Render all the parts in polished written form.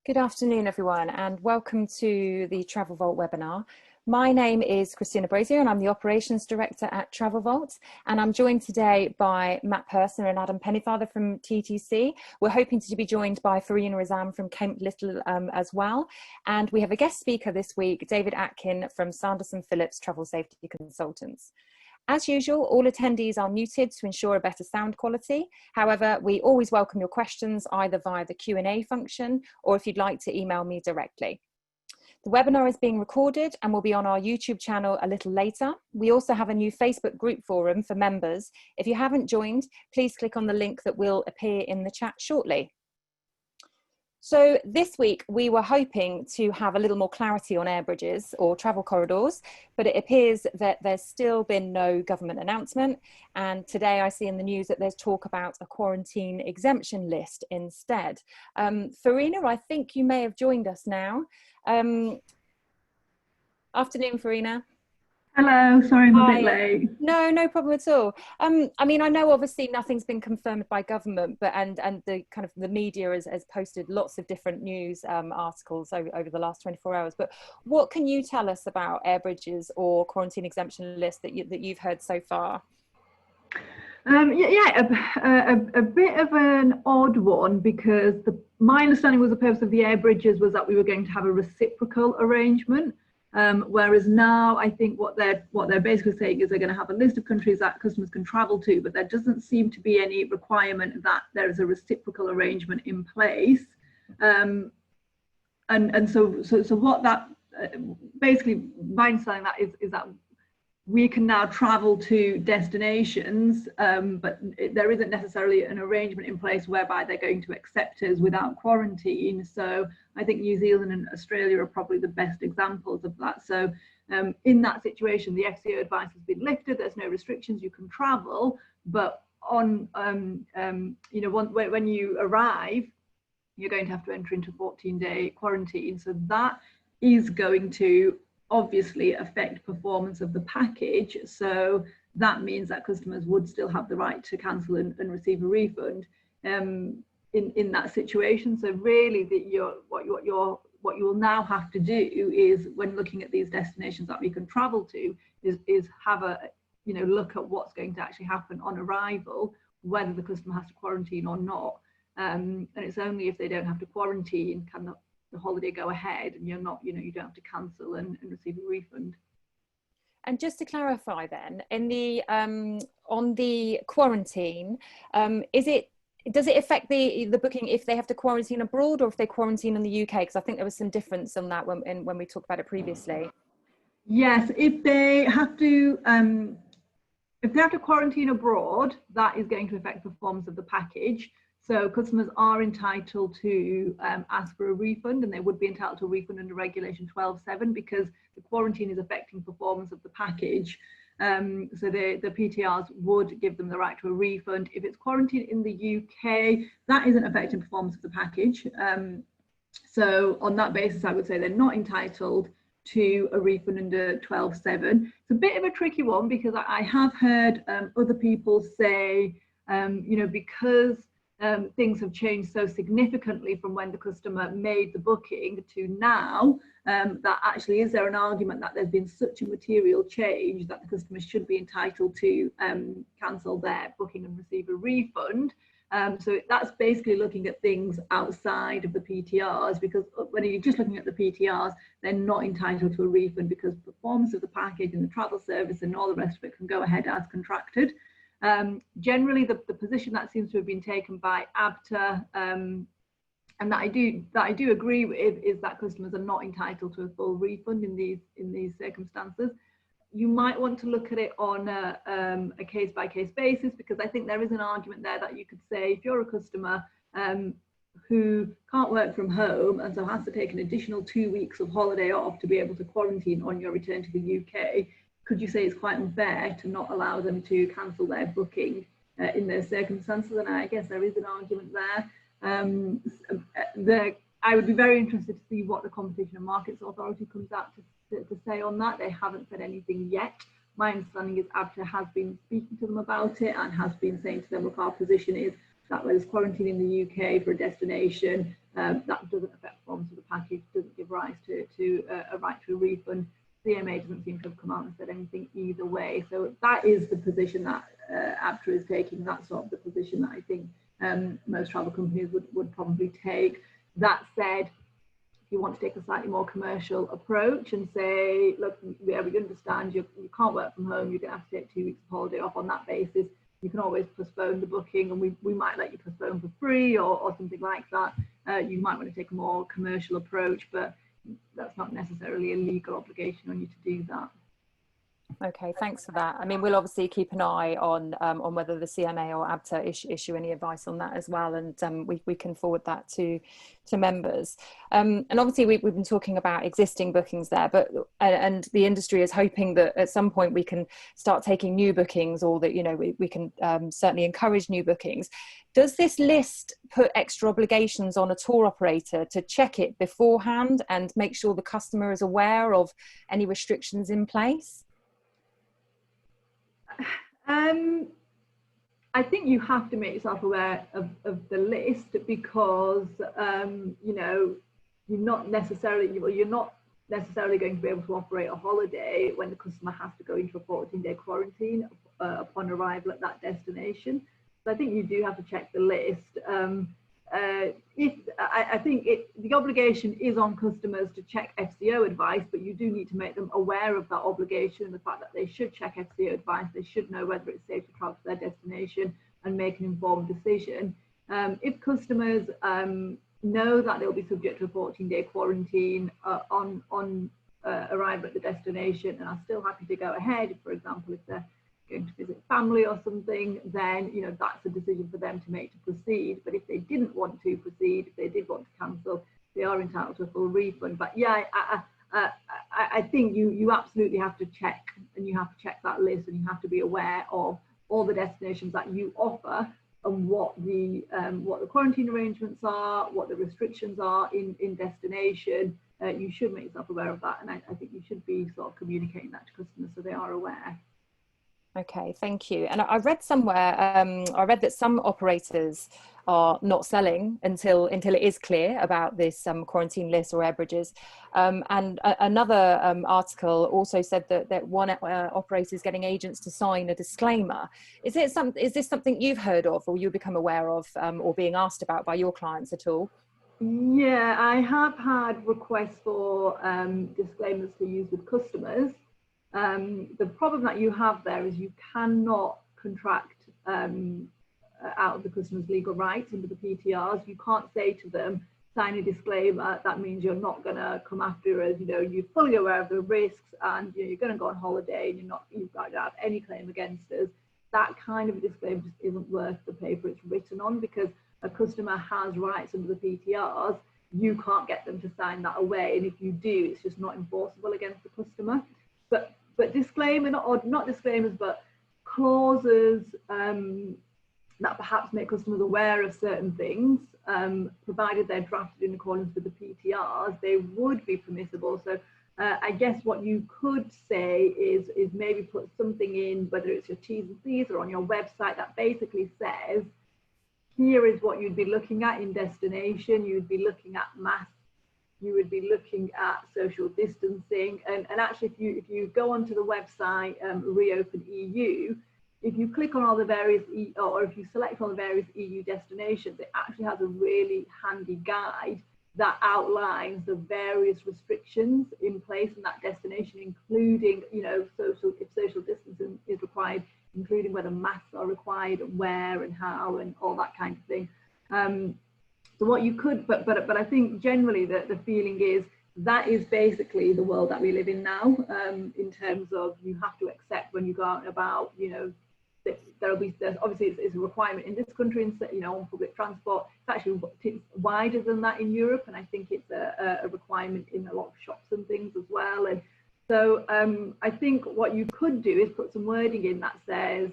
Good afternoon, everyone, and welcome to the Travel Vault webinar. My name is Christina Brazier, and I'm the Operations Director at Travel Vault, and I'm joined today by Matt Purser and Adam Pennyfather from TTC. We're hoping to be joined by Farina Razam from Kemp Little as well, and we have a guest speaker this week, David Atkin from Sanderson Phillips Travel Safety Consultants. As usual, all attendees are muted to ensure a better sound quality. However, we always welcome your questions either via the Q&A function or if you'd like to email me directly. The webinar is being recorded and will be on our YouTube channel a little later. We also have a new Facebook group forum for members. If you haven't joined, please click on the link that will appear in the chat shortly. So this week we were hoping to have a little more clarity on air bridges or travel corridors, but it appears that there's still been no government announcement. And today I see in the news that there's talk about a quarantine exemption list instead. Farina, I think you may have joined us now. Afternoon, Farina. Hello, sorry I'm a bit late. No problem at all. I mean, I know obviously nothing's been confirmed by government, but and the kind of the media has posted lots of different news articles over the last 24 hours. But what can you tell us about air bridges or quarantine exemption list that you've heard so far? A bit of an odd one, because my understanding was the purpose of the air bridges was that we were going to have a reciprocal arrangement. Whereas now I think what they're basically saying is they're going to have a list of countries that customers can travel to, but there doesn't seem to be any requirement that there is a reciprocal arrangement in place. So what that basically my understanding that is that we can now travel to destinations, but there isn't necessarily an arrangement in place whereby they're going to accept us without quarantine. So I think New Zealand and Australia are probably the best examples of that. So in that situation, the FCO advice has been lifted. There's no restrictions, you can travel, but on when you arrive, you're going to have to enter into 14-day quarantine. So that is going to obviously affect performance of the package. So that means that customers would still have the right to cancel and receive a refund in that situation. So really what you will now have to do is, when looking at these destinations that we can travel to, is have a look at what's going to actually happen on arrival, whether the customer has to quarantine or not. And it's only if they don't have to quarantine can the holiday go ahead, and you don't have to cancel and receive a refund. And just to clarify then, in the on the quarantine, does it affect the booking if they have to quarantine abroad or if they quarantine in the UK? Because I think there was some difference on that when we talked about it previously. Yes, if they have to quarantine abroad, that is going to affect the performance of the package. So customers are entitled to ask for a refund, and they would be entitled to a refund under Regulation 12.7 because the quarantine is affecting performance of the package. So the PTRs would give them the right to a refund. If it's quarantined in the UK, that isn't affecting performance of the package. So on that basis, I would say they're not entitled to a refund under 12.7. It's a bit of a tricky one, because I have heard other people say, because things have changed so significantly from when the customer made the booking to now, that actually is there an argument that there's been such a material change that the customer should be entitled to cancel their booking and receive a refund. So that's basically looking at things outside of the PTRs, because when you're just looking at the PTRs, they're not entitled to a refund because performance of the package and the travel service and all the rest of it can go ahead as contracted. Generally, the position that seems to have been taken by ABTA, and that I do agree with, is that customers are not entitled to a full refund in these circumstances. You might want to look at it on a case-by-case basis, because I think there is an argument there that you could say, if you're a customer who can't work from home and so has to take an additional 2 weeks of holiday off to be able to quarantine on your return to the UK, could you say it's quite unfair to not allow them to cancel their booking in those circumstances? And I guess there is an argument there. I would be very interested to see what the Competition and Markets Authority comes out to say on that. They haven't said anything yet. My understanding is ABTA has been speaking to them about it and has been saying to them, look, our position is that where there's quarantine in the UK for a destination, that doesn't affect performance package doesn't give rise to a right to a refund. CMA doesn't seem to have come out and said anything either way. So that is the position that ABTA is taking. That's sort of the position that I think most travel companies would probably take. That said, if you want to take a slightly more commercial approach and say, look, we understand you can't work from home, you're going to have to take 2 weeks of holiday off on that basis, you can always postpone the booking, and we might let you postpone for free or something like that. You might want to take a more commercial approach, but that's not necessarily a legal obligation on you to do that. Okay, thanks for that. I mean, we'll obviously keep an eye on whether the CMA or ABTA issue any advice on that as well, and we can forward that to members. And obviously we've been talking about existing bookings there, but and the industry is hoping that at some point we can start taking new bookings, or that we can certainly encourage new bookings. Does this list put extra obligations on a tour operator to check it beforehand and make sure the customer is aware of any restrictions in place? I think you have to make yourself aware of the list, because you're not necessarily going to be able to operate a holiday when the customer has to go into a 14-day quarantine upon arrival at that destination. So I think you do have to check the list. I think the obligation is on customers to check FCO advice, but you do need to make them aware of that obligation and the fact that they should check FCO advice. They should know whether it's safe to travel to their destination and make an informed decision. If customers know that they'll be subject to a 14-day quarantine on arrival at the destination and are still happy to go ahead, for example, if they're going to visit family or something, then that's a decision for them to make to proceed. But if they didn't want to proceed, if they did want to cancel, they are entitled to a full refund. But yeah, I think you absolutely have to check, and you have to check that list, and you have to be aware of all the destinations that you offer and what the quarantine arrangements are, what the restrictions are in destination. You should make yourself aware of that, and I think you should be sort of communicating that to customers so they are aware. Okay, thank you. And I read somewhere, that some operators are not selling until it is clear about this quarantine list or air bridges. And another article also said that one operator is getting agents to sign a disclaimer. Is this something you've heard of, or you become aware of, or being asked about by your clients at all? Yeah, I have had requests for disclaimers to use with customers. The problem that you have there is you cannot contract out of the customer's legal rights under the PTRs. You can't say to them, sign a disclaimer, that means you're not going to come after us, you're fully aware of the risks, and you're going to go on holiday, and you've got to have any claim against us. That kind of a disclaimer just isn't worth the paper it's written on, because a customer has rights under the PTRs. You can't get them to sign that away, and if you do, it's just not enforceable against the customer. But disclaimer, not disclaimers, but clauses that perhaps make customers aware of certain things, provided they're drafted in accordance with the PTRs, they would be permissible. So I guess what you could say is maybe put something in, whether it's your T's and C's or on your website, that basically says, here is what you'd be looking at in destination. You'd be looking at masks, you would be looking at social distancing, and actually if you go onto the website Reopen EU, if you click on all the various or if you select all the various EU destinations, it actually has a really handy guide that outlines the various restrictions in place in that destination, including if social distancing is required, including whether masks are required, where and how, and all that kind of thing. So what you could, but I think generally the feeling is that is basically the world that we live in now, in terms of you have to accept when you go out and about, there's obviously it's a requirement in this country, on public transport. It's actually wider than that in Europe, and I think it's a requirement in a lot of shops and things as well. And so I think what you could do is put some wording in that says,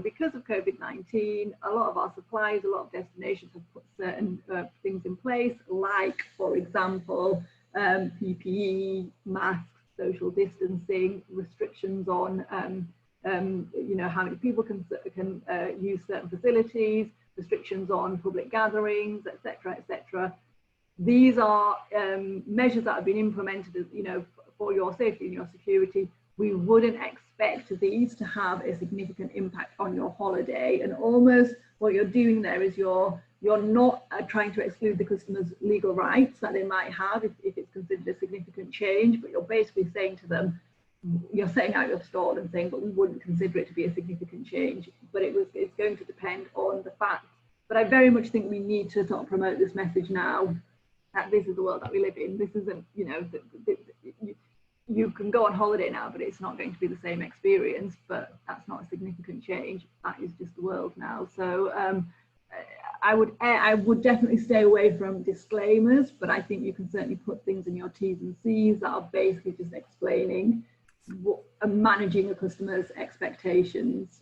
because of COVID-19, a lot of our suppliers, a lot of destinations have put certain things in place, like, for example, PPE, masks, social distancing, restrictions on, how many people can use certain facilities, restrictions on public gatherings, etc., etc. these are measures that have been implemented, you know, for your safety and your security. We wouldn't expect these to have a significant impact on your holiday. And almost what you're doing there is you're not trying to exclude the customer's legal rights that they might have if it's considered a significant change, but you're basically saying to them, you're setting out your stall and saying, but we wouldn't consider it to be a significant change. But it's going to depend on the fact. But I very much think we need to sort of promote this message now, that this is the world that we live in. This isn't, you know, you can go on holiday now, but it's not going to be the same experience. But that's not a significant change. That is just the world now. So I would definitely stay away from disclaimers, but I think you can certainly put things in your T's and C's that are basically just explaining managing a customer's expectations.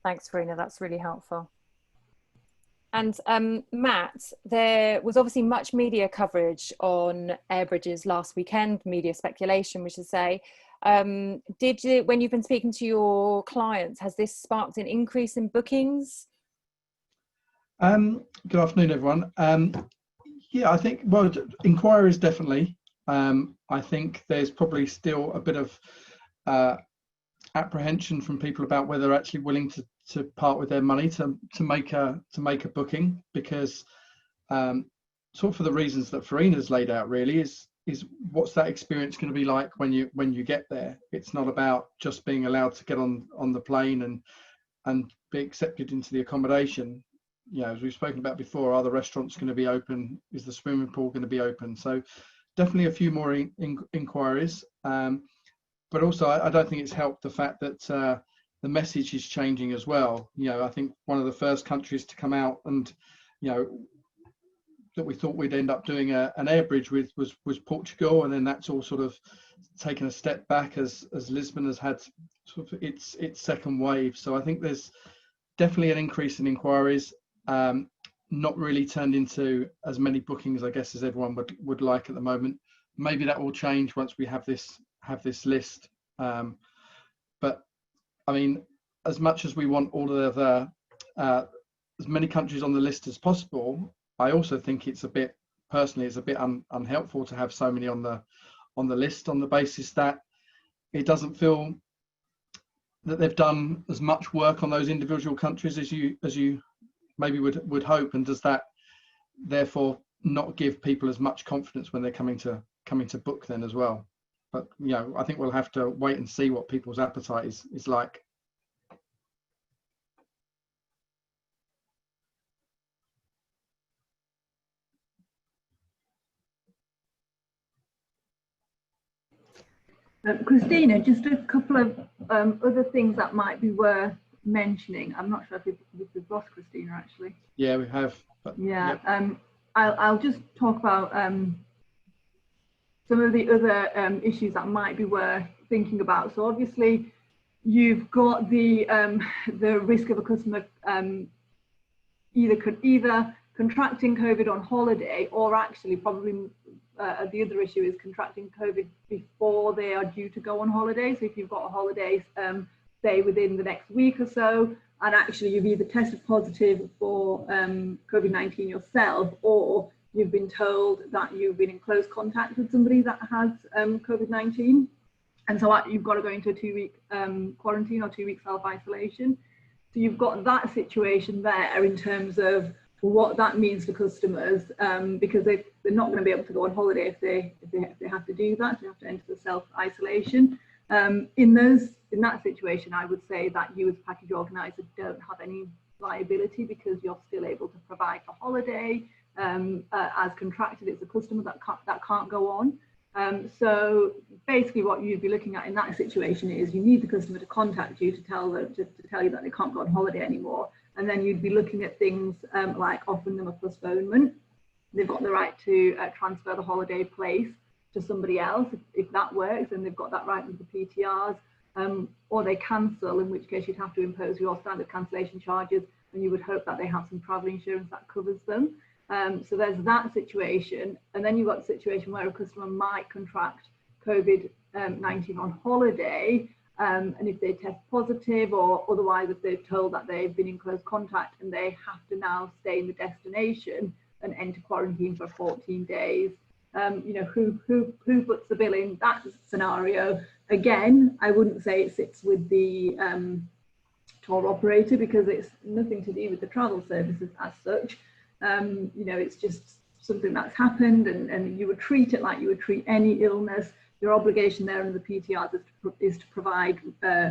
Thanks, Farina. That's really helpful. And Matt, there was obviously much media coverage on air bridges last weekend, media speculation, we should say. When you've been speaking to your clients, has this sparked an increase in bookings? Good afternoon, everyone. Yeah, I think, well, inquiries definitely. I think there's probably still a bit of apprehension from people about whether they're actually willing to part with their money to make a booking, because sort of for the reasons that Farina's laid out, really, is what's that experience going to be like when you get there. It's not about just being allowed to get on the plane and be accepted into the accommodation. You know, as we've spoken about before, are the restaurants going to be open? Is the swimming pool going to be open? So definitely a few more inquiries. But also, I don't think it's helped the fact that the message is changing as well. You know, I think one of the first countries to come out and, you know, that we thought we'd end up doing an air bridge with was Portugal, and then that's all sort of taken a step back as Lisbon has had sort of its second wave. So I think there's definitely an increase in inquiries. Not really turned into as many bookings, I guess, as everyone would like at the moment. Maybe that will change once we have this list. But I mean, as much as we want all of the as many countries on the list as possible, I also think it's a bit unhelpful to have so many on the list, on the basis that it doesn't feel that they've done as much work on those individual countries as you maybe would hope. And does that therefore not give people as much confidence when they're coming to book then as well? But, you know, I think we'll have to wait and see what people's appetite is like. Christina, just a couple of other things that might be worth mentioning. I'm not sure if we've lost Christina, actually. Yeah, we have. But, yeah. Yep. I'll just talk about some of the other issues that might be worth thinking about. So obviously, you've got the risk of a customer either contracting COVID on holiday, or actually probably the other issue is contracting COVID before they are due to go on holiday. So if you've got a holiday, say within the next week or so, and actually you've either tested positive for COVID-19 yourself, or you've been told that you've been in close contact with somebody that has COVID-19, and so you've got to go into a 2-week quarantine or 2-week self-isolation. So you've got that situation there in terms of what that means for customers, because they're not going to be able to go on holiday if they have to do that. They have to enter the self-isolation. In that situation, I would say that you as a package organizer don't have any liability, because you're still able to provide the holiday as contracted. It's a customer that can't go on. So basically what you'd be looking at in that situation is you need the customer to contact you to tell you that they can't go on holiday anymore. And then you'd be looking at things like offering them a postponement. They've got the right to transfer the holiday place to somebody else if that works, and they've got that right with the PTRs, or they cancel, in which case you'd have to impose your standard cancellation charges, and you would hope that they have some travel insurance that covers them. So there's that situation. And then you've got the situation where a customer might contract COVID-19 on holiday, and if they test positive, or otherwise if they're told that they've been in close contact and they have to now stay in the destination, an enter quarantine for 14 days. Who puts the bill in that scenario? Again, I wouldn't say it sits with the tour operator, because it's nothing to do with the travel services as such. It's just something that's happened, and you would treat it like you would treat any illness. Your obligation there under the PTRs is to provide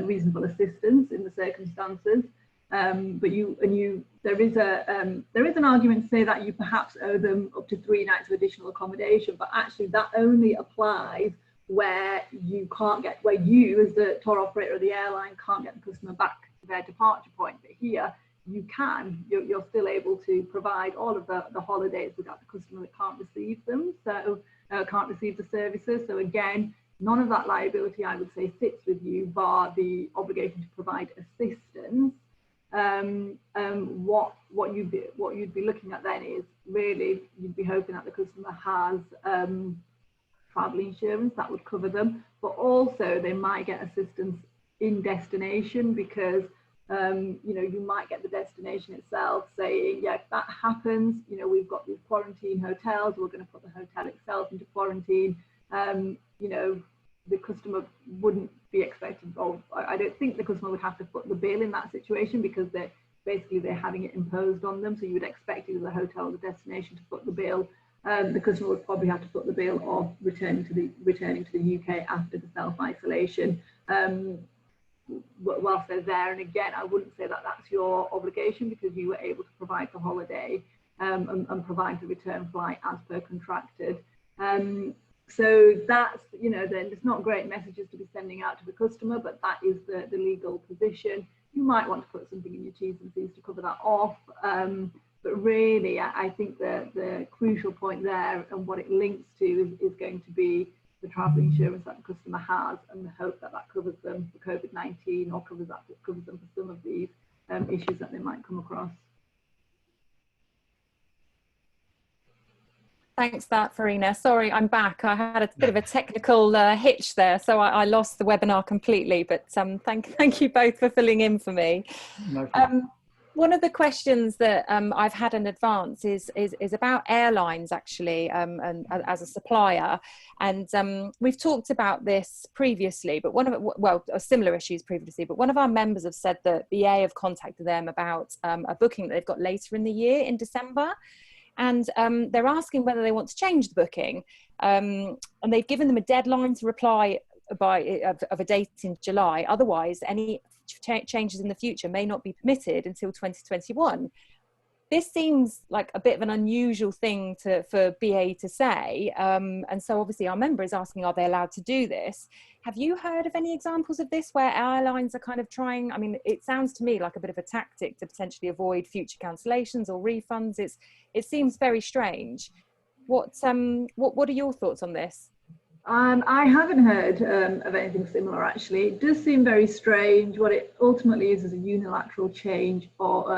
reasonable assistance in the circumstances. But there is an argument to say that you perhaps owe them up to 3 nights of additional accommodation, but actually that only applies where you as the tour operator or the airline can't get the customer back to their departure point. But here you can, you're still able to provide all of the holidays without the customer that can't receive them, so can't receive the services. So again, none of that liability, I would say, sits with you, bar the obligation to provide assistance. What you'd be looking at then is really you'd be hoping that the customer has travel insurance that would cover them, but also they might get assistance in destination, because you might get the destination itself saying, yeah, if that happens, we've got these quarantine hotels, we're going to put the hotel itself into quarantine. The customer wouldn't be expected, or I don't think the customer would have to foot the bill in that situation, because they're having it imposed on them. So you would expect either the hotel or the destination to foot the bill. The customer would probably have to foot the bill of returning to the UK after the self-isolation whilst they're there. And again, I wouldn't say that that's your obligation, because you were able to provide the holiday and provide the return flight as per contracted. So that's, then it's not great messages to be sending out to the customer, but that is the legal position. You might want to put something in your T's and C's to cover that off. But really, I think the crucial point there, and what it links to, is going to be the travel insurance that the customer has, and the hope that covers them for COVID-19, or covers them for some of these issues that they might come across. Thanks for that, Farina. Sorry, I'm back. I had a bit of a technical hitch there, so I lost the webinar completely, but thank you both for filling in for me. No problem. One of the questions that I've had in advance is about airlines, actually, and as a supplier. And we've talked about this previously, but similar issues previously, but one of our members have said that BA have contacted them about a booking that they've got later in the year, in December. And they're asking whether they want to change the booking. And they've given them a deadline to reply of a date in July. Otherwise, any changes in the future may not be permitted until 2021. This seems like a bit of an unusual thing for BA to say. And so obviously our member is asking, are they allowed to do this? Have you heard of any examples of this where airlines are kind of trying? I mean, it sounds to me like a bit of a tactic to potentially avoid future cancellations or refunds. It seems very strange. What are your thoughts on this? I haven't heard of anything similar, actually. It does seem very strange. What it ultimately is a unilateral change or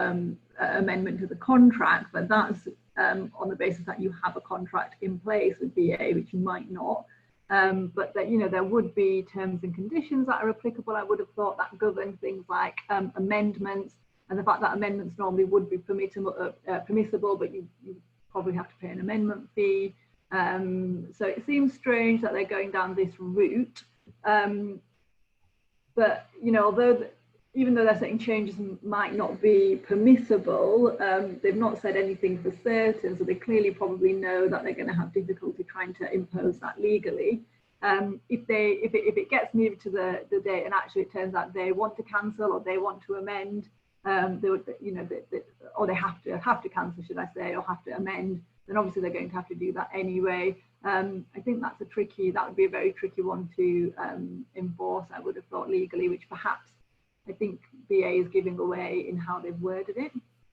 amendment to the contract, but that's on the basis that you have a contract in place with BA, which you might not. But that, there would be terms and conditions that are applicable. I would have thought that govern things like amendments, and the fact that amendments normally would be permissible, but you probably have to pay an amendment fee. So it seems strange that they're going down this route. But even though they're saying changes might not be permissible, they've not said anything for certain, so they clearly probably know that they're going to have difficulty trying to impose that legally. If it gets nearer to the date and actually it turns out they want to cancel or they want to amend, they would, or they have to cancel, should I say, or have to amend, then obviously they're going to have to do that anyway. I think that would be a very tricky one to enforce, I would have thought, legally, which perhaps I think BA is giving away in how they've worded it.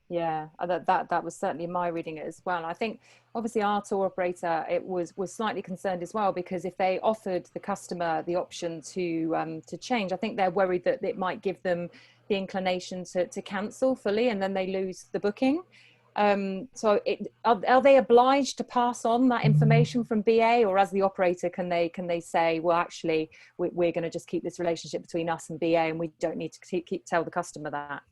Yeah, that was certainly my reading it as well. I think obviously our tour operator was slightly concerned as well, because if they offered the customer the option to change, I think they're worried that it might give them the inclination to cancel fully and then they lose the booking. So are they obliged to pass on that information from BA, or as the operator can they say, well, actually we're going to just keep this relationship between us and BA and we don't need to tell the customer that?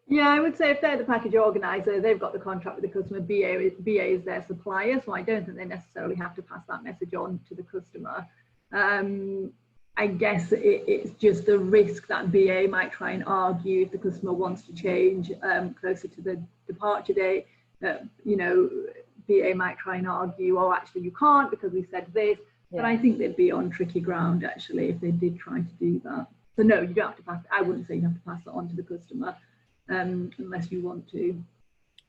Yeah, I would say if they're the package organizer, they've got the contract with the customer. BA is their supplier, so I don't think they necessarily have to pass that message on to the customer. I guess it's just the risk that BA might try and argue if the customer wants to change closer to the departure date. You know, BA might try and argue, oh, actually you can't because we said this. Yeah. But I think they'd be on tricky ground actually if they did try to do that. So no, you don't have to pass. I wouldn't say you have to pass it on to the customer. Unless you want to.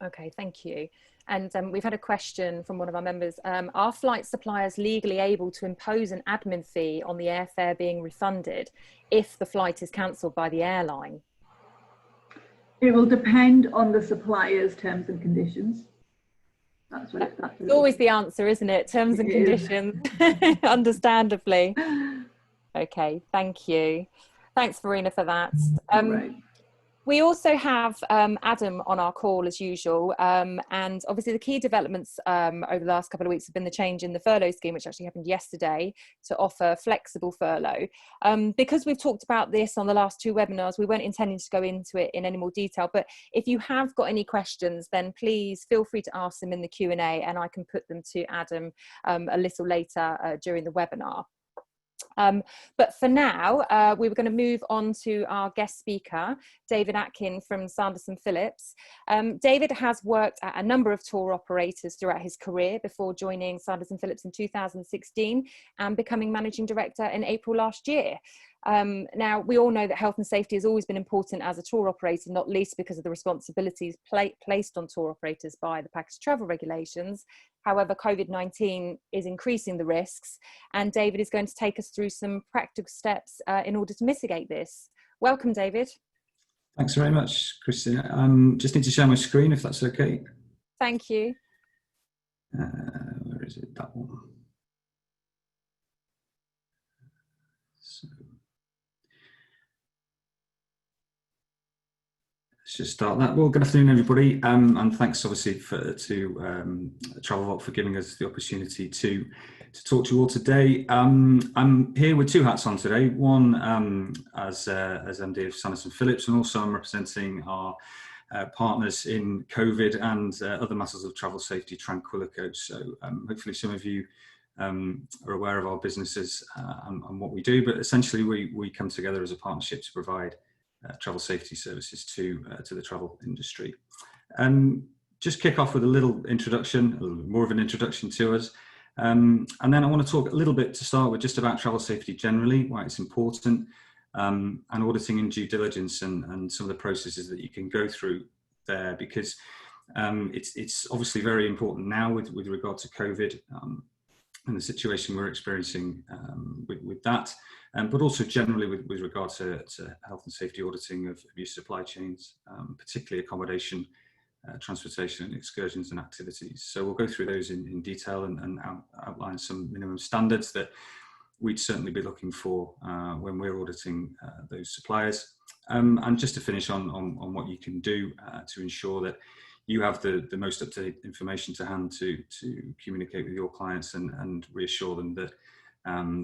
Okay, thank you. And we've had a question from one of our members. Are flight suppliers legally able to impose an admin fee on the airfare being refunded if the flight is cancelled by the airline? It will depend on the supplier's terms and conditions. That's always the answer, isn't it? Terms and conditions, understandably. Okay, thank you. Thanks, Verena, for that. Right. We also have Adam on our call as usual, and obviously the key developments over the last couple of weeks have been the change in the furlough scheme, which actually happened yesterday, to offer flexible furlough. Because we've talked about this on the last two webinars, we weren't intending to go into it in any more detail, but if you have got any questions, then please feel free to ask them in the Q&A, and I can put them to Adam a little later during the webinar. But for now, we were going to move on to our guest speaker, David Atkin from Sanderson Phillips. David has worked at a number of tour operators throughout his career before joining Sanderson Phillips in 2016 and becoming managing director in April last year. Now, we all know that health and safety has always been important as a tour operator, not least because of the responsibilities placed on tour operators by the package travel regulations. However, COVID-19 is increasing the risks, and David is going to take us through some practical steps in order to mitigate this. Welcome, David. Thanks very much, Christina. Just need to share my screen if that's okay. Thank you. Where is it? That one. So, let's just start that. Well, good afternoon, everybody, and thanks obviously to Travel Vault for giving us the opportunity to talk to you all today. I'm here with two hats on today. One as MD of Sanderson Phillips, and also I'm representing our partners in COVID and other matters of travel safety, Tranquillico. So hopefully some of you are aware of our businesses and what we do, but essentially we come together as a partnership to provide travel safety services to the travel industry. Just kick off with a little introduction, a little more of an introduction to us. And then I want to talk a little bit to start with just about travel safety generally, why it's important, and auditing and due diligence and some of the processes that you can go through there, because it's obviously very important now with regard to COVID and the situation we're experiencing with that, but also generally with regard to health and safety auditing of your supply chains, particularly accommodation, transportation and excursions and activities. So we'll go through those in detail and outline some minimum standards that we'd certainly be looking for when we're auditing those suppliers. And just to finish on what you can do to ensure that you have the most up-to-date information to hand to communicate with your clients and reassure them that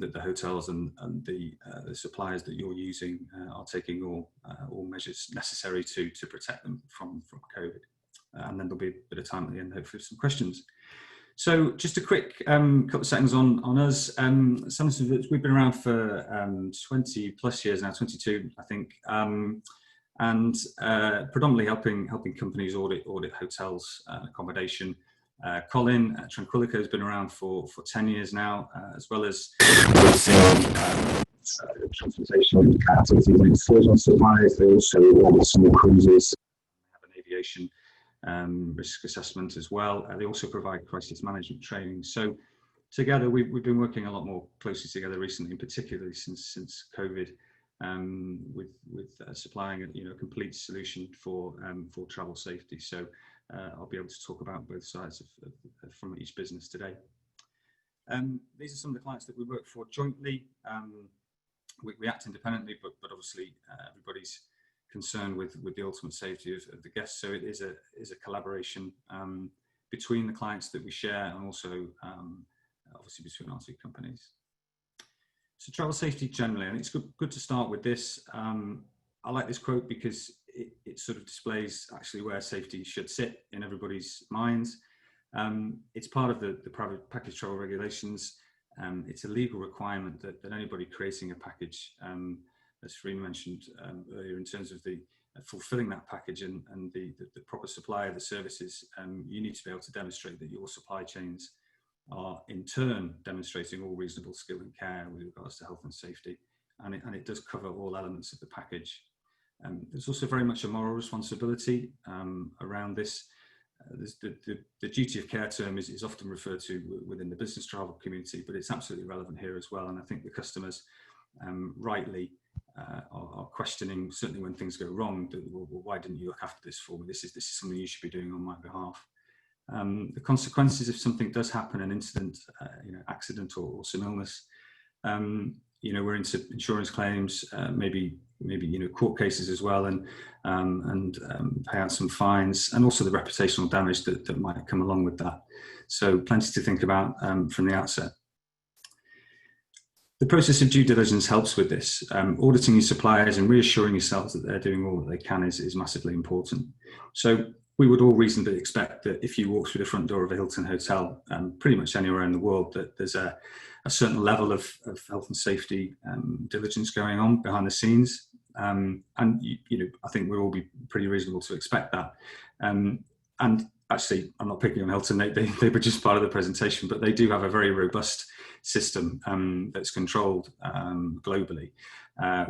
that the hotels and the suppliers that you're using are taking all measures necessary to protect them from COVID. And then there'll be a bit of time at the end, hopefully, for some questions. So just a quick couple of seconds on us. Sanderson Phillips, we've been around for 20 plus years now, 22, I think, and predominantly helping companies audit hotels and accommodation. Colin, Tranquillico has been around for 10 years now, as well as transportation activities and excursion suppliers. They also audit small cruises, have an aviation risk assessment as well. They also provide crisis management training. So together we've been working a lot more closely together recently, particularly since COVID, with supplying a complete solution for travel safety. So I'll be able to talk about both sides from each business today. These are some of the clients that we work for jointly. We act independently, but obviously everybody's concerned with the ultimate safety of the guests. So it is a collaboration between the clients that we share, and also obviously between our two companies. So travel safety generally, and it's good to start with this. I like this quote because it sort of displays actually where safety should sit in everybody's minds. It's part of the private package travel regulations. It's a legal requirement that anybody creating a package, as Farina mentioned earlier, in terms of the fulfilling that package and the proper supply of the services, you need to be able to demonstrate that your supply chains are in turn demonstrating all reasonable skill and care with regards to health and safety, and it does cover all elements of the package. There's also very much a moral responsibility around this. The duty of care term is often referred to within the business travel community, but it's absolutely relevant here as well. And I think the customers rightly are questioning, certainly when things go wrong, that, well, why didn't you look after this for me? This is something you should be doing on my behalf. The consequences if something does happen, an incident, accident or some illness, we're into insurance claims, maybe court cases as well, and pay out some fines, and also the reputational damage that might come along with that. So plenty to think about from the outset. The process of due diligence helps with this. Auditing your suppliers and reassuring yourselves that they're doing all that they can is massively important. So we would all reasonably expect that if you walk through the front door of a Hilton hotel, pretty much anywhere in the world, that there's a certain level of health and safety diligence going on behind the scenes. And I think we'll all be pretty reasonable to expect that. And actually, I'm not picking on Hilton, they were just part of the presentation, but they do have a very robust system that's controlled globally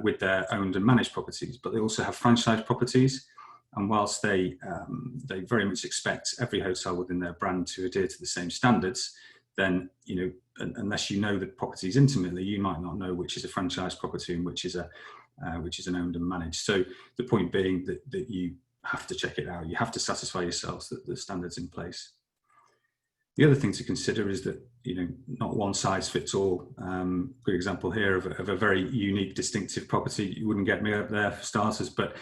with their owned and managed properties, but they also have franchise properties. And whilst they very much expect every hotel within their brand to adhere to the same standards, then, unless you know the properties intimately, you might not know which is a franchise property and which is an owned and managed. So the point being that you have to check it out. You have to satisfy yourselves that the standards in place. The other thing to consider is that, not one size fits all. Good example here of a very unique, distinctive property. You wouldn't get me up there for starters, but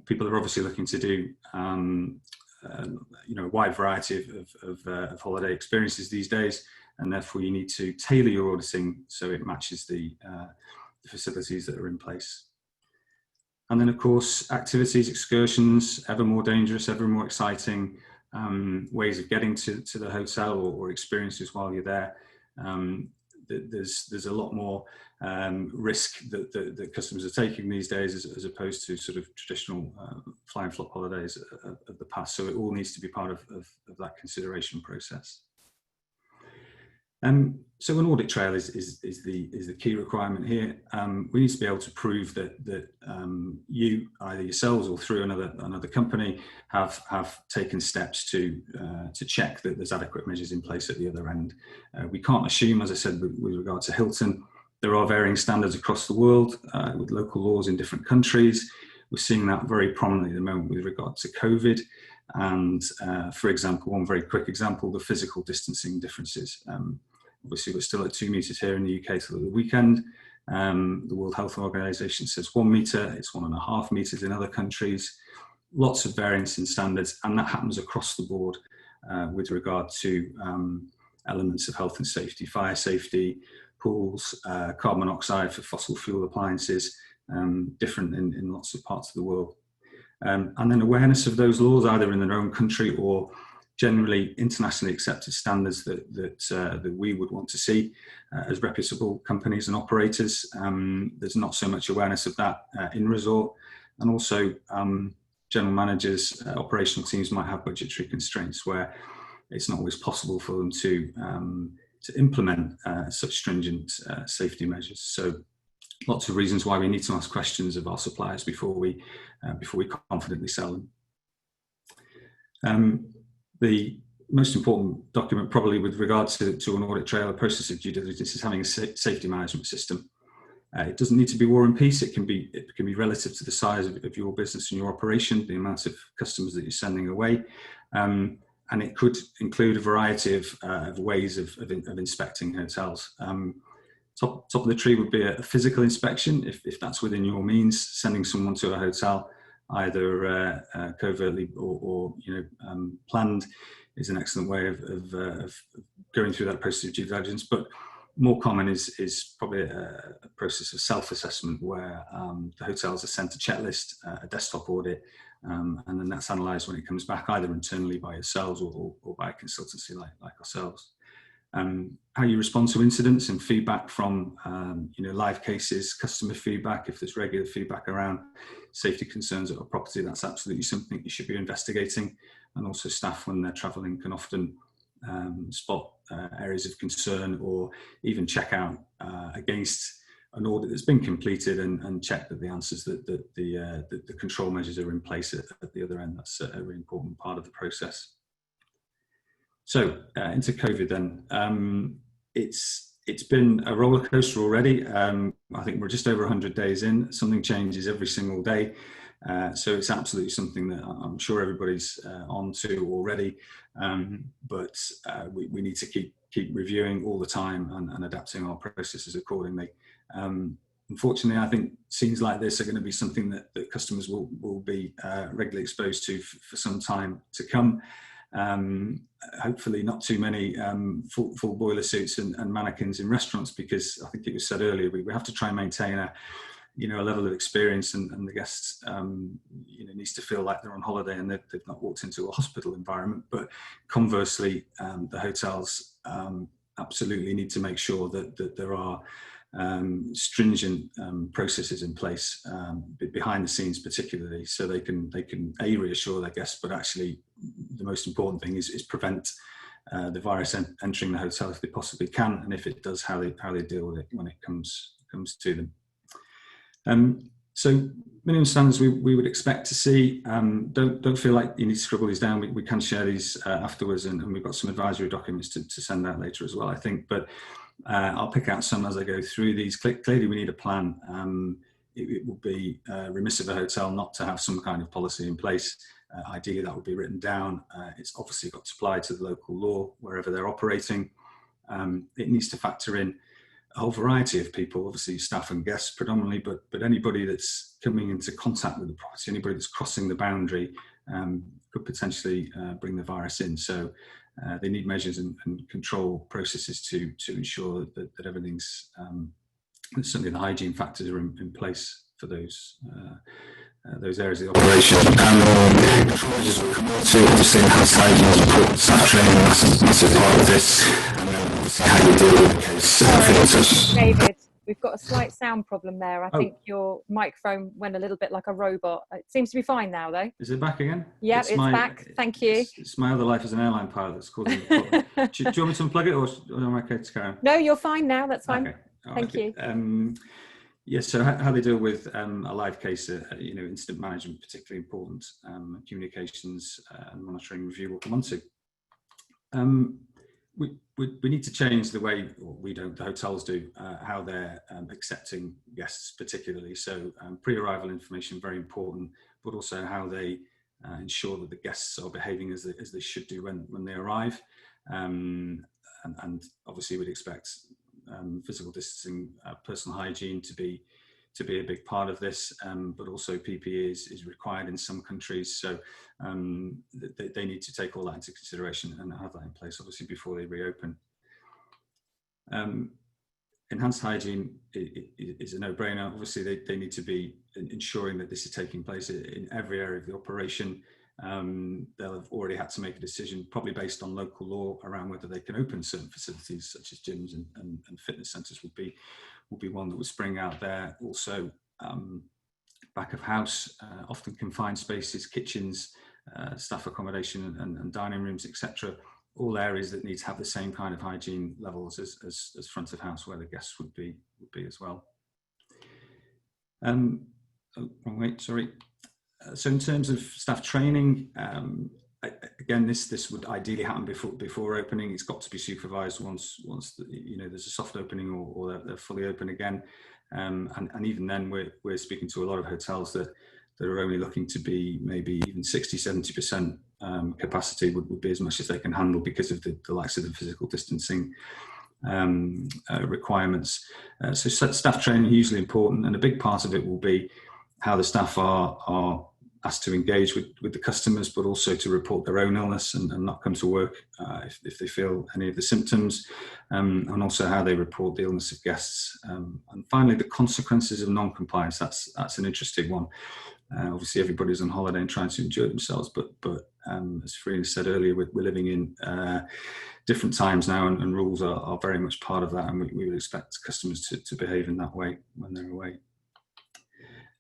people are obviously looking to do, a wide variety of holiday experiences these days, and therefore you need to tailor your auditing so it matches the facilities that are in place. And then, of course, activities, excursions, ever more dangerous, ever more exciting, ways of getting to the hotel or experiences while you're there. There's a lot more risk that customers are taking these days as opposed to sort of traditional fly and flop holidays of the past. So it all needs to be part of that consideration process. So an audit trail is the key requirement here. We need to be able to prove that you, either yourselves or through another company, have taken steps to check that there's adequate measures in place at the other end. We can't assume, as I said, with regard to Hilton, there are varying standards across the world with local laws in different countries. We're seeing that very prominently at the moment with regard to COVID. And for example, one very quick example, the physical distancing differences. Obviously, we're still at 2 meters here in the UK till the weekend. The World Health Organization says 1 meter, it's 1.5 meters in other countries. Lots of variance in standards, and that happens across the board with regard to elements of health and safety, fire safety, pools, carbon monoxide for fossil fuel appliances, different in lots of parts of the world. And then awareness of those laws, either in their own country or generally internationally accepted standards that we would want to see as reputable companies and operators. There's not so much awareness of that in resort, and also general managers, operational teams might have budgetary constraints where it's not always possible for them to implement such stringent safety measures. So lots of reasons why we need to ask questions of our suppliers before we confidently sell them. The most important document probably with regards to an audit trail, a process of due diligence, is having a safety management system. It doesn't need to be war and peace. It can be relative to the size of your business and your operation, the amount of customers that you're sending away. And it could include a variety of ways of inspecting hotels. Top of the tree would be a physical inspection, if that's within your means. Sending someone to a hotel, either covertly or planned, is an excellent way of going through that process of due diligence. But more common is probably a process of self-assessment where the hotels are sent a checklist, a desktop audit, and then that's analysed when it comes back, either internally by yourselves or by a consultancy like ourselves. How you respond to incidents and feedback from live cases, customer feedback, if there's regular feedback around safety concerns at a property, that's absolutely something you should be investigating. And also staff, when they're travelling, can often spot areas of concern or even check out against an audit that's been completed and check that the answers that the control measures are in place at the other end. That's a really important part of the process. So into COVID then, it's been a roller coaster already. I think we're just over 100 days in. Something changes every single day. So it's absolutely something that I'm sure everybody's on to already, but we need to keep reviewing all the time and adapting our processes accordingly. Unfortunately, I think scenes like this are going to be something that customers will be regularly exposed to for some time to come. Hopefully not too many full boiler suits and mannequins in restaurants, because I think it was said earlier, we have to try and maintain a level of experience, and the guests needs to feel like they're on holiday and they've not walked into a hospital environment. But conversely, the hotels absolutely need to make sure that there are stringent processes in place behind the scenes, particularly, so they can reassure their guests, but actually the most important thing is prevent the virus entering the hotel if they possibly can, and if it does, how they deal with it when it comes to them. So minimum standards we would expect to see. Don't feel like you need to scribble these down. We can share these afterwards, and we've got some advisory documents to send out later as well, I think. But I'll pick out some as I go through these. Clearly, we need a plan. It would be remiss of a hotel not to have some kind of policy in place. Ideally, that would be written down. It's obviously got to apply to the local law wherever they're operating. It needs to factor in a whole variety of people, obviously staff and guests predominantly, but anybody that's coming into contact with the property, anybody that's crossing the boundary, could potentially bring the virus in. So they need measures and control processes to ensure that everything's, certainly the hygiene factors are in place for those areas of the operation. Control measures will come on to, obviously enhanced hygiene is important, staff training, massive part of this, and then obviously how you deal with the case. Sorry, David, we've got a slight sound problem there. I think your microphone went a little bit like a robot. It seems to be fine now, though. Is it back again? Yeah, it's back. Thank you. It's my other life as an airline pilot that's causing the problem. Do you want me to unplug it, or am I okay to carry on? No, you're fine now. That's fine. Okay. Thank you. Yes, so how they deal with a live case, incident management, particularly important, communications and monitoring review we'll come on to. We need to change the way, or we don't, the hotels do, how they're accepting guests particularly. So pre-arrival information, very important, but also how they ensure that the guests are behaving as they should do when they arrive. And obviously we'd expect physical distancing, personal hygiene to be a big part of this, but also PPE is required in some countries, so they need to take all that into consideration and have that in place, obviously, before they reopen. Enhanced hygiene is a no-brainer. Obviously, they need to be ensuring that this is taking place in every area of the operation. They'll have already had to make a decision, probably based on local law, around whether they can open certain facilities such as gyms and fitness centres would be one that would spring out there. Also, back of house, often confined spaces, kitchens, staff accommodation and dining rooms, etc. All areas that need to have the same kind of hygiene levels as front of house, where the guests would be as well. Wrong way, sorry. So in terms of staff training, again, this would ideally happen before opening. It's got to be supervised once there's a soft opening or they're fully open again. And even then, we're speaking to a lot of hotels that are only looking to be maybe even 60-70% capacity would be as much as they can handle because of the likes of the physical distancing requirements. So staff training is hugely important, and a big part of it will be how the staff are asked to engage with the customers, but also to report their own illness and not come to work if they feel any of the symptoms, and also how they report the illness of guests. And finally, the consequences of non-compliance. That's an interesting one. Obviously, everybody's on holiday and trying to enjoy themselves, but as Farina said earlier, we're living in different times now, and rules are very much part of that, and we would expect customers to behave in that way when they're away.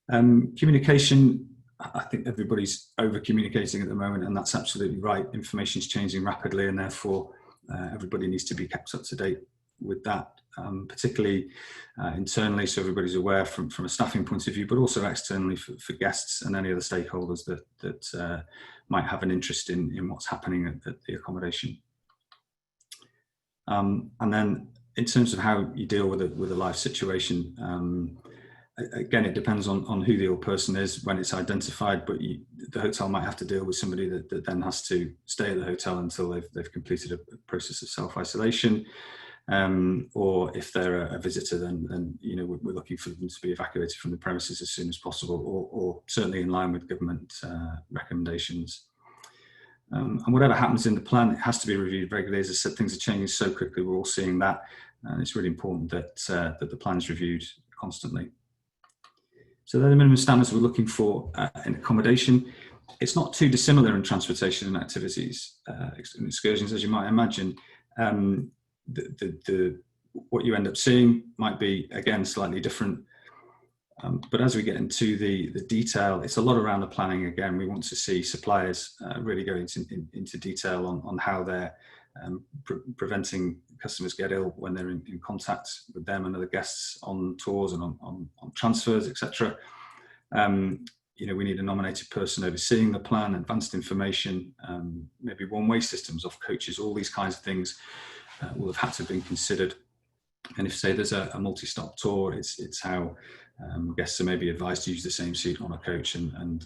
Communication, I think everybody's over communicating at the moment, and that's absolutely right. Information is changing rapidly, and therefore everybody needs to be kept up to date with that, particularly internally, so everybody's aware from a staffing point of view, but also externally for guests and any other stakeholders that might have an interest in what's happening at the accommodation. And then in terms of how you deal with a life situation, again, it depends on who the ill person is when it's identified, but the hotel might have to deal with somebody that then has to stay at the hotel until they've completed a process of self-isolation, or if they're a visitor, then we're looking for them to be evacuated from the premises as soon as possible, or certainly in line with government recommendations. And whatever happens in the plan, it has to be reviewed regularly. As I said, things are changing so quickly, we're all seeing that, and it's really important that the plan's reviewed constantly. So they're the minimum standards we're looking for in accommodation. It's not too dissimilar in transportation and activities, excursions, as you might imagine. What you end up seeing might be, again, slightly different. But as we get into the detail, it's a lot around the planning. Again, we want to see suppliers really go into detail on how they're preventing customers get ill when they're in contact with them and other guests on tours and on transfers, etc. We need a nominated person overseeing the plan, advanced information, maybe one-way systems off coaches. All these kinds of things will have had to have been considered. And if, say, there's a multi-stop tour, it's how guests are maybe advised to use the same seat on a coach, and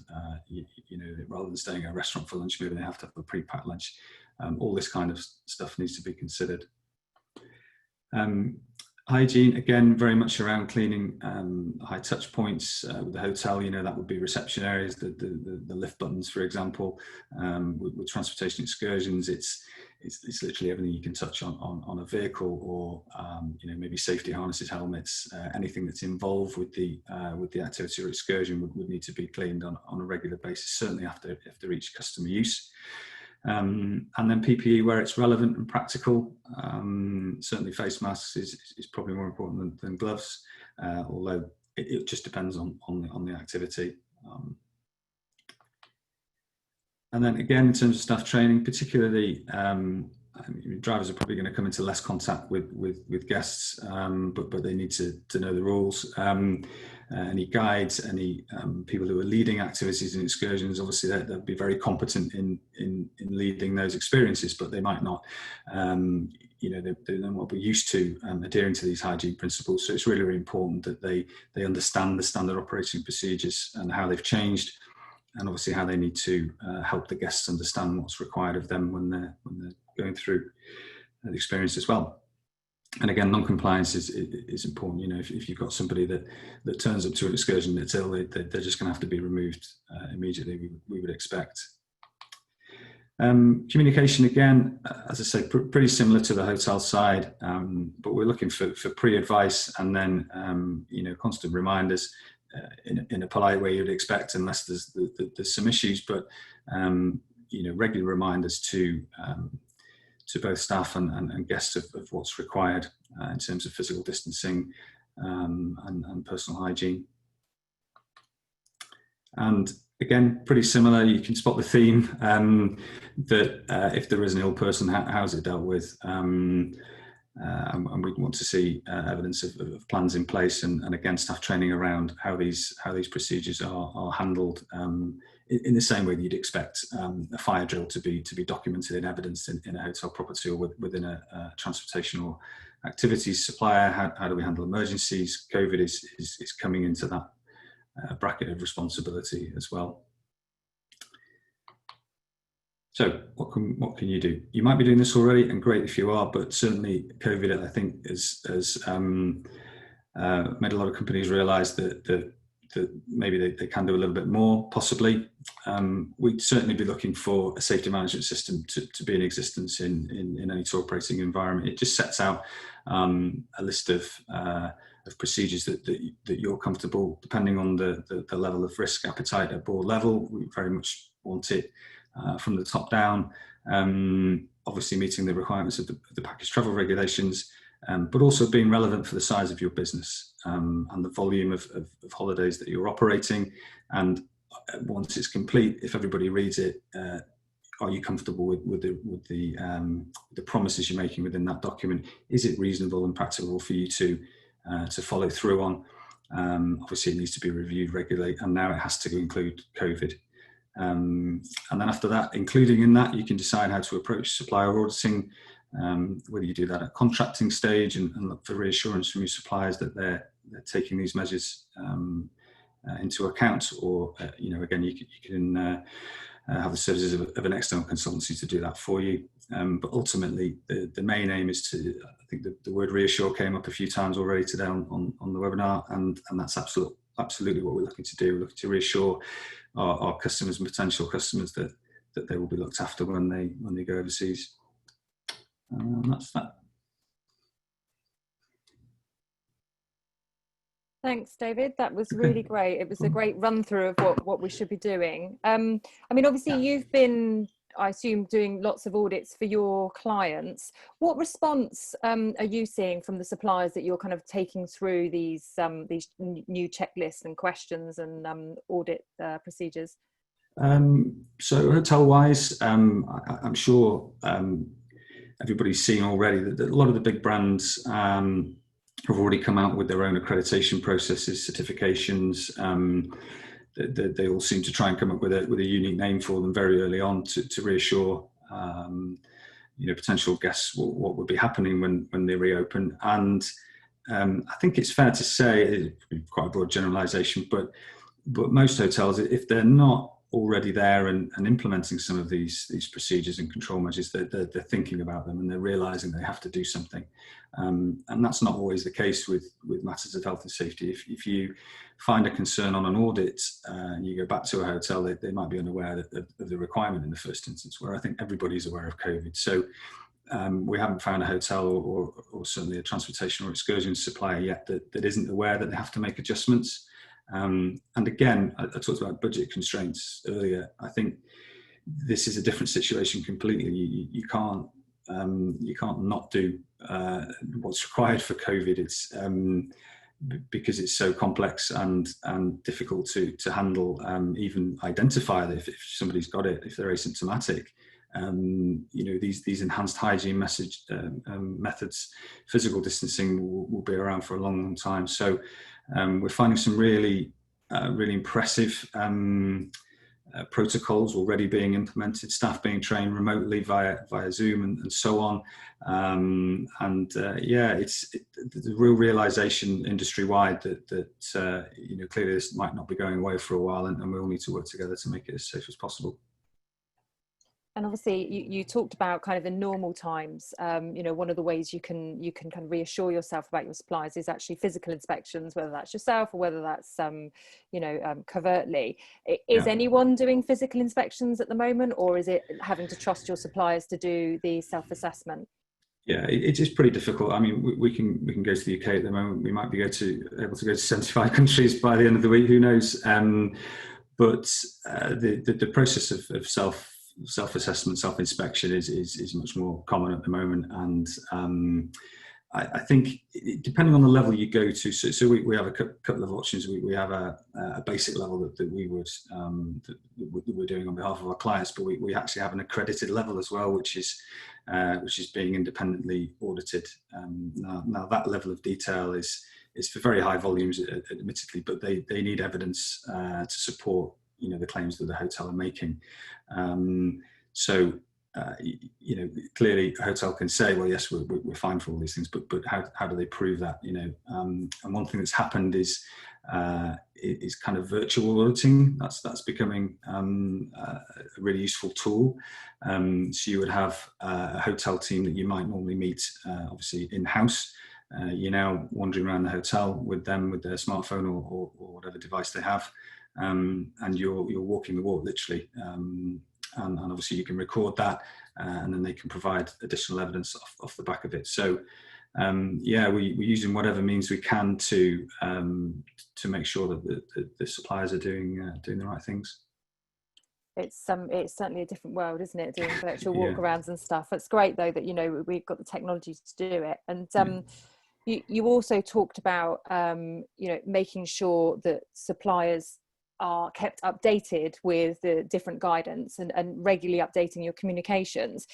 rather than staying at a restaurant for lunch, maybe they have to have a pre-packed lunch. All this kind of stuff needs to be considered. Hygiene, again, very much around cleaning high touch points with the hotel. That would be reception areas, the lift buttons, for example. With transportation excursions, it's literally everything you can touch on a vehicle, or maybe safety harnesses, helmets, anything that's involved with the activity or excursion would need to be cleaned on a regular basis, certainly after each customer use. And then PPE where it's relevant and practical. Certainly face masks is probably more important than gloves, although it just depends on the activity. And then again, in terms of staff training, particularly drivers are probably going to come into less contact with guests, but they need to know the rules. Any guides, any people who are leading activities and excursions, obviously they'll be very competent in leading those experiences, but they might not, they won't be used to adhering to these hygiene principles. So it's really, really important that they understand the standard operating procedures and how they've changed, and obviously how they need to help the guests understand what's required of them when they're going through the experience as well. And again, non-compliance is important. If you've got somebody that turns up to an excursion that's ill, they're just going to have to be removed immediately, we would expect. Communication, again, as I say, pretty similar to the hotel side, but we're looking for pre-advice and then constant reminders in a polite way you'd expect, unless there's some issues, but regular reminders to both staff and guests of what's required in terms of physical distancing and personal hygiene. And again, pretty similar. You can spot the theme that if there is an ill person, how is it dealt with? And we want to see evidence of plans in place, and again, staff training around how these procedures are handled in the same way that you'd expect a fire drill to be documented and evidenced in a hotel property or within a transportation or activities supplier. How do we handle emergencies? COVID is coming into that bracket of responsibility as well. So what can you do? You might be doing this already, and great if you are, but certainly COVID, I think, has made a lot of companies realise that that maybe they can do a little bit more, possibly. We'd certainly be looking for a safety management system to be in existence in any tour operating environment. It just sets out a list of procedures that you're comfortable, depending on the level of risk appetite at board level. We very much want it from the top down, obviously meeting the requirements of the package travel regulations, but also being relevant for the size of your business and the volume of holidays that you're operating. And once it's complete, if everybody reads it, are you comfortable with the promises you're making within that document? Is it reasonable and practical for you to follow through on? Obviously, it needs to be reviewed regularly, and now it has to include COVID. And then after that, including in that, you can decide how to approach supplier auditing, whether you do that at contracting stage and look for reassurance from your suppliers that they're taking these measures into account, or again, you can have the services of an external consultancy to do that for you. But ultimately, the main aim is to, I think the word reassure came up a few times already today on the webinar, and that's absolutely what we're looking to do. We're looking to reassure our customers and potential customers that they will be looked after when they go overseas. That's that. Thanks, David. That was really great. It was a great run through of what we should be doing. I mean, obviously, you've been, I assume, doing lots of audits for your clients. What response are you seeing from the suppliers that you're kind of taking through these new checklists and questions and audit procedures? So hotel-wise, I'm sure everybody's seen already that a lot of the big brands have already come out with their own accreditation processes, certifications. They all seem to try and come up with a unique name for them very early on to reassure potential guests what would be happening when they reopen. And I think it's fair to say, it's quite a broad generalisation, but most hotels, if they're not already there and implementing some of these procedures and control measures, they're thinking about them and they're realising they have to do something. And that's not always the case with matters of health and safety. If you find a concern on an audit and you go back to a hotel, they might be unaware of the requirement in the first instance, where I think everybody's aware of COVID. So we haven't found a hotel or certainly a transportation or excursion supplier yet that isn't aware that they have to make adjustments. And again, I talked about budget constraints earlier. I think this is a different situation completely. You can't not do what's required for COVID. It's because it's so complex and difficult to handle, even identify that if somebody's got it, if they're asymptomatic. These enhanced hygiene methods, physical distancing will be around for a long time. So we're finding some really impressive protocols already being implemented, staff being trained remotely via Zoom and so on. It's the real realization industry-wide that clearly this might not be going away for a while, and we all need to work together to make it as safe as possible. And obviously, you talked about kind of in normal times, one of the ways you can kind of reassure yourself about your suppliers is actually physical inspections, whether that's yourself or whether that's, covertly. Is anyone doing physical inspections at the moment, or is it having to trust your suppliers to do the self-assessment? Yeah, it is pretty difficult. I mean, we can go to the UK at the moment. We might be able to go to 75 countries by the end of the week. Who knows? But the process of self-assessment, self-inspection is much more common at the moment, and I think depending on the level you go to, so we have a couple of options. We have a basic level that we're doing on behalf of our clients, but we actually have an accredited level as well, which is being independently audited. Now that level of detail is for very high volumes, admittedly, but they need evidence to support the claims that the hotel are making. Clearly a hotel can say, well, yes, we're fine for all these things, but how do they prove that? And one thing that's happened is kind of virtual auditing. That's becoming a really useful tool. So you would have a hotel team that you might normally meet, obviously in-house, You're now wandering around the hotel with them with their smartphone or whatever device they have, and you're walking the walk literally. And obviously you can record that, and then they can provide additional evidence off the back of it. So yeah, we're using whatever means we can to make sure that the suppliers are doing the right things. It's certainly a different world, isn't it, doing virtual Yeah. walkarounds and stuff. It's great though that, you know, we've got the technology to do it. And you also talked about you know, making sure that suppliers are kept updated with the different guidance and regularly updating your communications.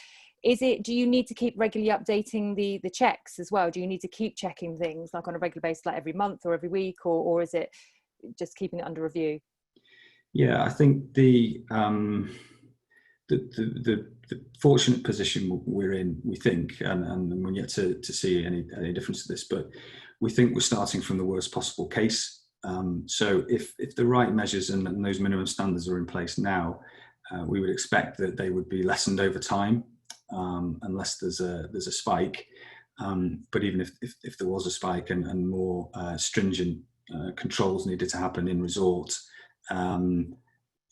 Do you need to keep regularly updating the checks as well? Do you need to keep checking things like on a regular basis, like every month or every week, or is it just keeping it under review? Yeah, I think the fortunate position we're in, we think, and we're yet to see any difference to this, but we think we're starting from the worst possible case. So if the right measures and those minimum standards are in place now, we would expect that they would be lessened over time, unless there's a spike. But even if there was a spike and more stringent controls needed to happen in resorts,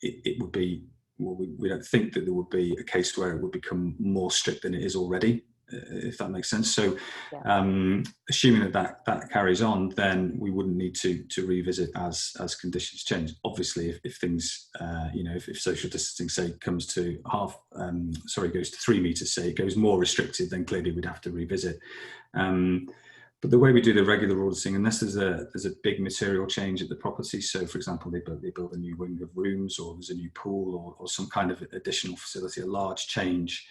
it would be, well, we don't think that there would be a case where it would become more strict than it is already, if that makes sense. So assuming that carries on, then we wouldn't need to revisit as conditions change. Obviously, if things, you know, if social distancing, say, comes to goes to 3 meters, say, it goes more restricted, then clearly we'd have to revisit. But the way we do the regular auditing, unless there's a big material change at the property, so for example, they build a new wing of rooms, or there's a new pool, or some kind of additional facility, a large change,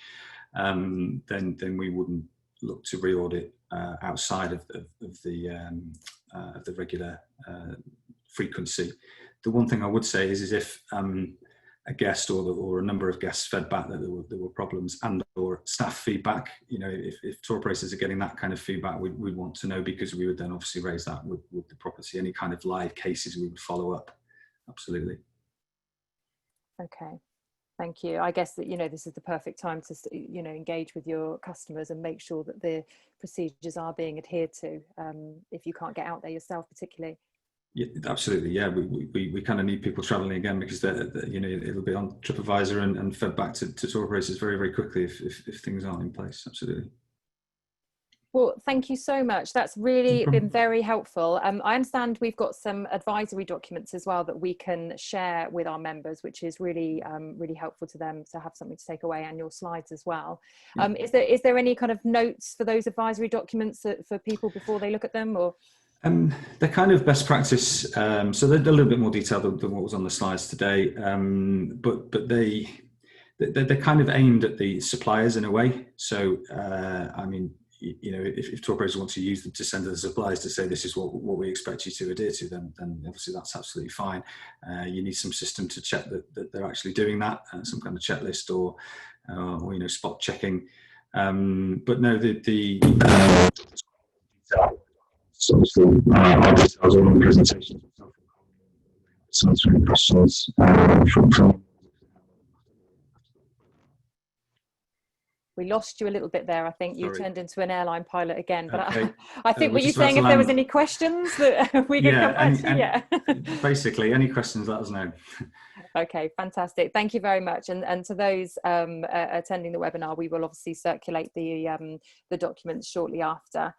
then we wouldn't look to re-audit outside of the regular frequency. The one thing I would say is if a guest or a number of guests fed back that there were problems, and or staff feedback, you know, if tour operators are getting that kind of feedback, we'd want to know, because we would then obviously raise that with the property. Any kind of live cases we would follow up. Absolutely. Okay, thank you. I guess that, you know, this is the perfect time to, you know, engage with your customers and make sure that the procedures are being adhered to, if you can't get out there yourself particularly. Yeah, absolutely. Yeah, we kind of need people travelling again, because you know, it'll be on TripAdvisor and fed back to tour operators very, very quickly if things aren't in place. Absolutely. Well, thank you so much. That's really been very helpful. I understand we've got some advisory documents as well that we can share with our members, which is really, really helpful to them to have something to take away, and your slides as well. Yeah. Is there any kind of notes for those advisory documents for people before they look at them, or? They're kind of best practice, so they're a little bit more detailed than what was on the slides today, but they're kind of aimed at the suppliers in a way. So I mean, you know, if tour operators want to use them to send to the suppliers to say this is what we expect you to adhere to, then obviously that's absolutely fine. You need some system to check that they're actually doing that, some kind of checklist or you know, spot checking. But no, our details on the presentation. Answering questions from. We lost you a little bit there. I think you turned into an airline pilot again. But okay. I think were you saying if there was any questions that we could come back to? Yeah. Basically, any questions, let us know. Okay, fantastic. Thank you very much. And to those attending the webinar, we will obviously circulate the documents shortly after.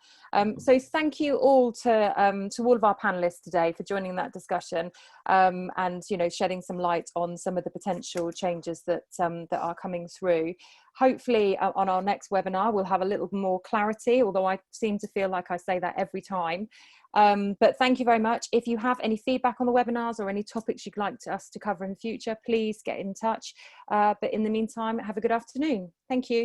So thank you all to all of our panelists today for joining that discussion, and, you know, shedding some light on some of the potential changes that are coming through. Hopefully on our next webinar, we'll have a little more clarity, although I seem to feel like I say that every time. But thank you very much. If you have any feedback on the webinars or any topics you'd like us to cover in the future, please get in touch. But in the meantime, have a good afternoon. Thank you.